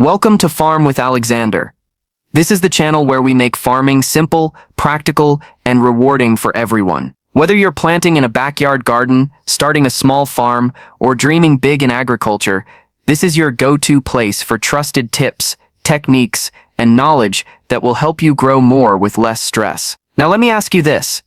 Welcome to Farm with Alexander. This is the channel where we make farming simple, practical, and rewarding for everyone. Whether you're planting in a backyard garden, starting a small farm, or dreaming big in agriculture, this is your go-to place for trusted tips, techniques, and knowledge that will help you grow more with less stress. Now let me ask you this.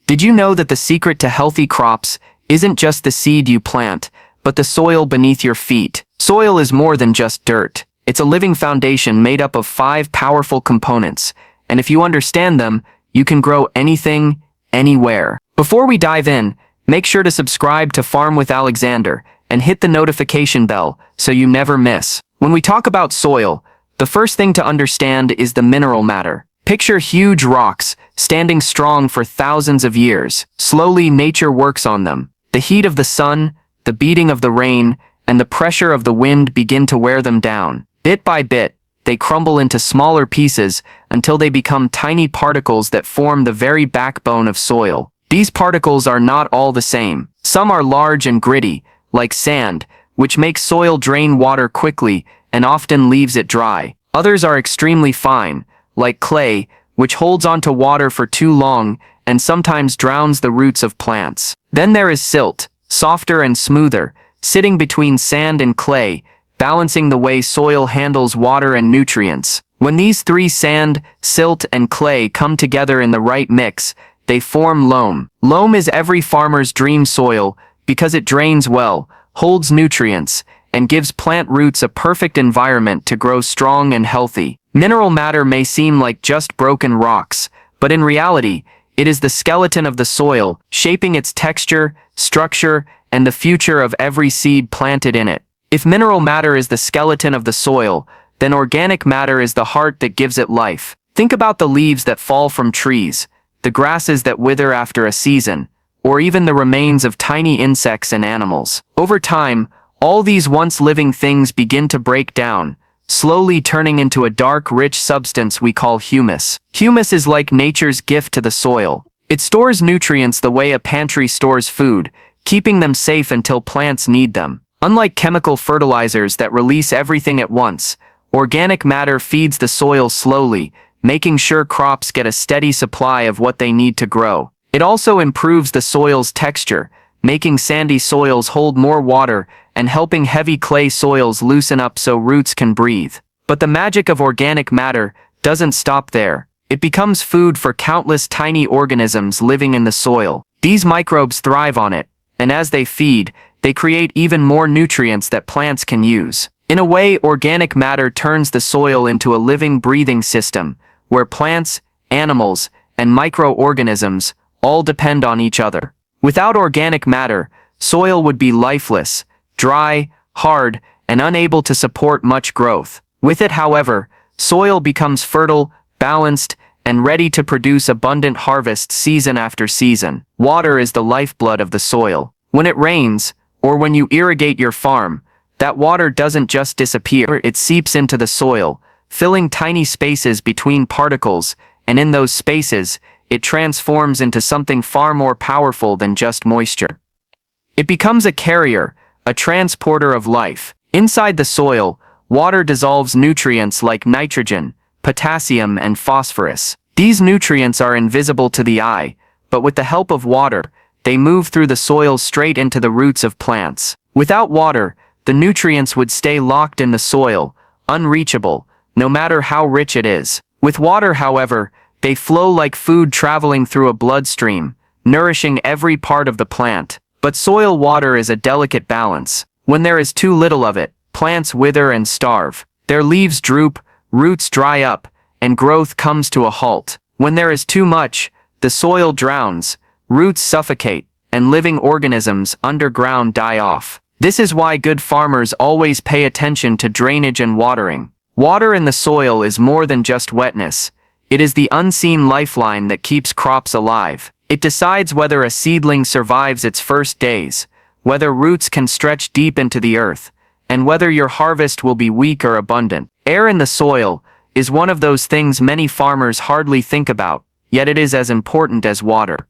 Did you know that the secret to healthy crops isn't just the seed you plant, but the soil beneath your feet? Soil is more than just dirt. It's a living foundation made up of 5 powerful components, and if you understand them, you can grow anything, anywhere. Before we dive in, make sure to subscribe to Farm with Alexander and hit the notification bell so you never miss. When we talk about soil, the first thing to understand is the mineral matter. Picture huge rocks standing strong for thousands of years. Slowly, nature works on them. The heat of the sun, the beating of the rain, and the pressure of the wind begin to wear them down. Bit by bit, they crumble into smaller pieces until they become tiny particles that form the very backbone of soil. These particles are not all the same. Some are large and gritty, like sand, which makes soil drain water quickly and often leaves it dry. Others are extremely fine, like clay, which holds onto water for too long and sometimes drowns the roots of plants. Then there is silt, softer and smoother, sitting between sand and clay, balancing the way soil handles water and nutrients. When these 3 sand, silt, and clay come together in the right mix, they form loam. Loam is every farmer's dream soil because it drains well, holds nutrients, and gives plant roots a perfect environment to grow strong and healthy. Mineral matter may seem like just broken rocks, but in reality, it is the skeleton of the soil, shaping its texture, structure, and the future of every seed planted in it. If mineral matter is the skeleton of the soil, then organic matter is the heart that gives it life. Think about the leaves that fall from trees, the grasses that wither after a season, or even the remains of tiny insects and animals. Over time, all these once living things begin to break down, slowly turning into a dark, rich substance we call humus. Humus is like nature's gift to the soil. It stores nutrients the way a pantry stores food, keeping them safe until plants need them. Unlike chemical fertilizers that release everything at once, organic matter feeds the soil slowly, making sure crops get a steady supply of what they need to grow. It also improves the soil's texture, making sandy soils hold more water and helping heavy clay soils loosen up so roots can breathe. But the magic of organic matter doesn't stop there. It becomes food for countless tiny organisms living in the soil. These microbes thrive on it, and as they feed, they create even more nutrients that plants can use. In a way, organic matter turns the soil into a living, breathing system, where plants, animals, and microorganisms all depend on each other. Without organic matter, soil would be lifeless, dry, hard, and unable to support much growth. With it, however, soil becomes fertile, balanced, and ready to produce abundant harvests season after season. Water is the lifeblood of the soil. When it rains, or when you irrigate your farm, that water doesn't just disappear, it seeps into the soil, filling tiny spaces between particles, and in those spaces, it transforms into something far more powerful than just moisture. It becomes a carrier, a transporter of life. Inside the soil, water dissolves nutrients like nitrogen, potassium, and phosphorus. These nutrients are invisible to the eye, but with the help of water, they move through the soil straight into the roots of plants. Without water, the nutrients would stay locked in the soil, unreachable, no matter how rich it is. With water, however, they flow like food traveling through a bloodstream, nourishing every part of the plant. But soil water is a delicate balance. When there is too little of it, plants wither and starve. Their leaves droop, roots dry up, and growth comes to a halt. When there is too much, the soil drowns, roots suffocate, and living organisms underground die off. This is why good farmers always pay attention to drainage and watering. Water in the soil is more than just wetness. It is the unseen lifeline that keeps crops alive. It decides whether a seedling survives its first days, whether roots can stretch deep into the earth, and whether your harvest will be weak or abundant. Air in the soil is one of those things many farmers hardly think about, yet it is as important as water.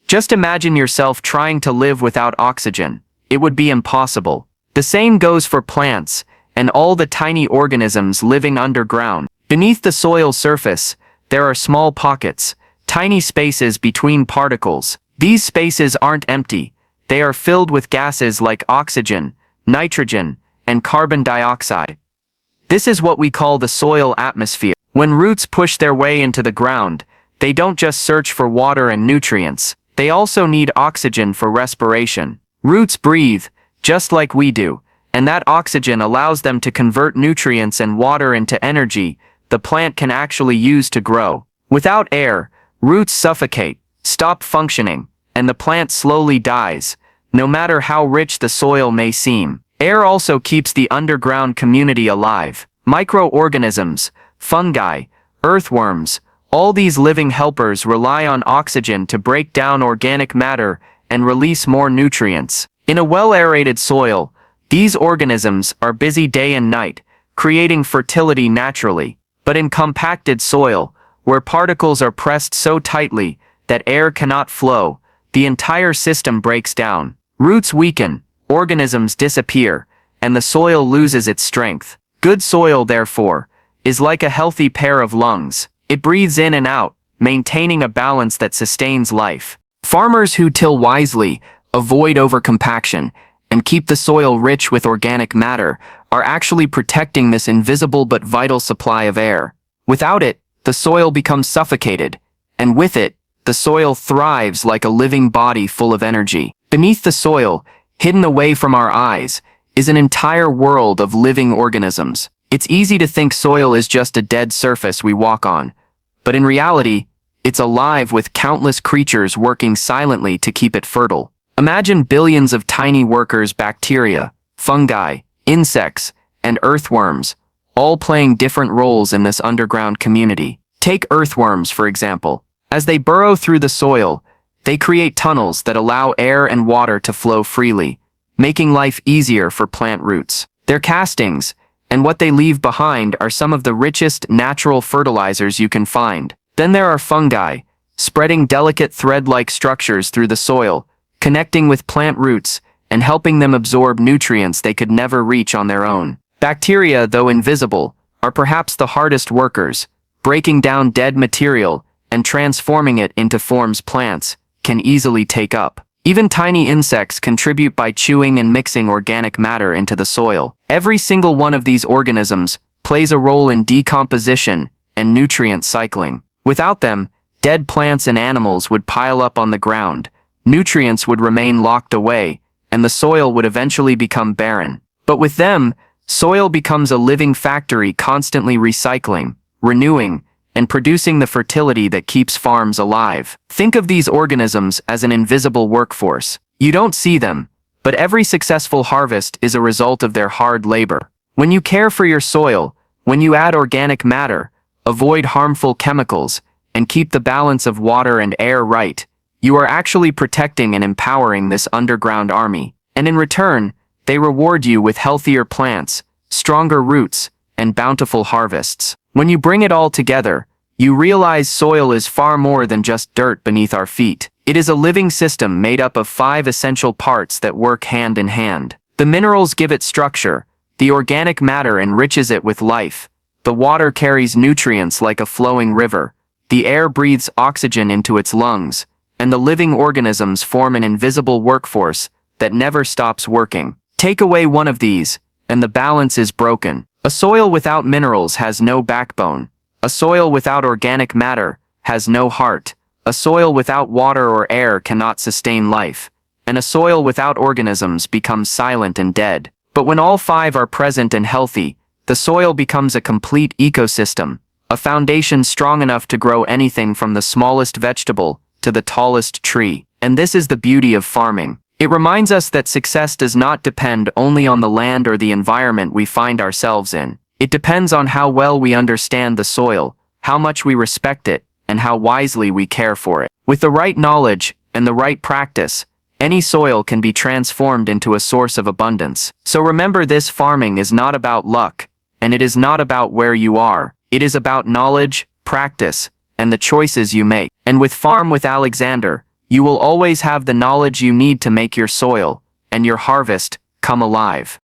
Just imagine yourself trying to live without oxygen. It would be impossible. The same goes for plants, and all the tiny organisms living underground. Beneath the soil surface, there are small pockets, tiny spaces between particles. These spaces aren't empty. They are filled with gases like oxygen, nitrogen, and carbon dioxide. This is what we call the soil atmosphere. When roots push their way into the ground, they don't just search for water and nutrients. They also need oxygen for respiration. Roots breathe, just like we do, and that oxygen allows them to convert nutrients and water into energy the plant can actually use to grow. Without air, roots suffocate, stop functioning, and the plant slowly dies, no matter how rich the soil may seem. Air also keeps the underground community alive. Microorganisms, fungi, earthworms, all these living helpers rely on oxygen to break down organic matter and release more nutrients. In a well-aerated soil, these organisms are busy day and night, creating fertility naturally. But in compacted soil, where particles are pressed so tightly that air cannot flow, the entire system breaks down. Roots weaken, organisms disappear, and the soil loses its strength. Good soil, therefore, is like a healthy pair of lungs. It breathes in and out, maintaining a balance that sustains life. Farmers who till wisely, avoid overcompaction, and keep the soil rich with organic matter are actually protecting this invisible but vital supply of air. Without it, the soil becomes suffocated, and with it, the soil thrives like a living body full of energy. Beneath the soil, hidden away from our eyes, is an entire world of living organisms. It's easy to think soil is just a dead surface we walk on, but in reality, it's alive with countless creatures working silently to keep it fertile. Imagine billions of tiny workers, bacteria, fungi, insects, and earthworms, all playing different roles in this underground community. Take earthworms, for example. As they burrow through the soil, they create tunnels that allow air and water to flow freely, making life easier for plant roots. Their castings, and what they leave behind, are some of the richest natural fertilizers you can find. Then there are fungi, spreading delicate thread-like structures through the soil, connecting with plant roots and helping them absorb nutrients they could never reach on their own. Bacteria, though invisible, are perhaps the hardest workers, breaking down dead material and transforming it into forms plants can easily take up. Even tiny insects contribute by chewing and mixing organic matter into the soil. Every single one of these organisms plays a role in decomposition and nutrient cycling. Without them, dead plants and animals would pile up on the ground, nutrients would remain locked away, and the soil would eventually become barren. But with them, soil becomes a living factory, constantly recycling, renewing, and producing the fertility that keeps farms alive. Think of these organisms as an invisible workforce. You don't see them, but every successful harvest is a result of their hard labor. When you care for your soil, when you add organic matter, avoid harmful chemicals, and keep the balance of water and air right, you are actually protecting and empowering this underground army. And in return, they reward you with healthier plants, stronger roots, and bountiful harvests. When you bring it all together, you realize soil is far more than just dirt beneath our feet. It is a living system made up of 5 essential parts that work hand in hand. The minerals give it structure, the organic matter enriches it with life, the water carries nutrients like a flowing river, the air breathes oxygen into its lungs, and the living organisms form an invisible workforce that never stops working. Take away one of these, and the balance is broken. A soil without minerals has no backbone. A soil without organic matter has no heart. A soil without water or air cannot sustain life. And a soil without organisms becomes silent and dead. But when all 5 are present and healthy, the soil becomes a complete ecosystem, a foundation strong enough to grow anything from the smallest vegetable to the tallest tree. And this is the beauty of farming. It reminds us that success does not depend only on the land or the environment we find ourselves in. It depends on how well we understand the soil, how much we respect it, and how wisely we care for it. With the right knowledge and the right practice, any soil can be transformed into a source of abundance. So remember, this farming is not about luck, and it is not about where you are. It is about knowledge, practice, and the choices you make. And with Farm with Alexander, you will always have the knowledge you need to make your soil and your harvest come alive.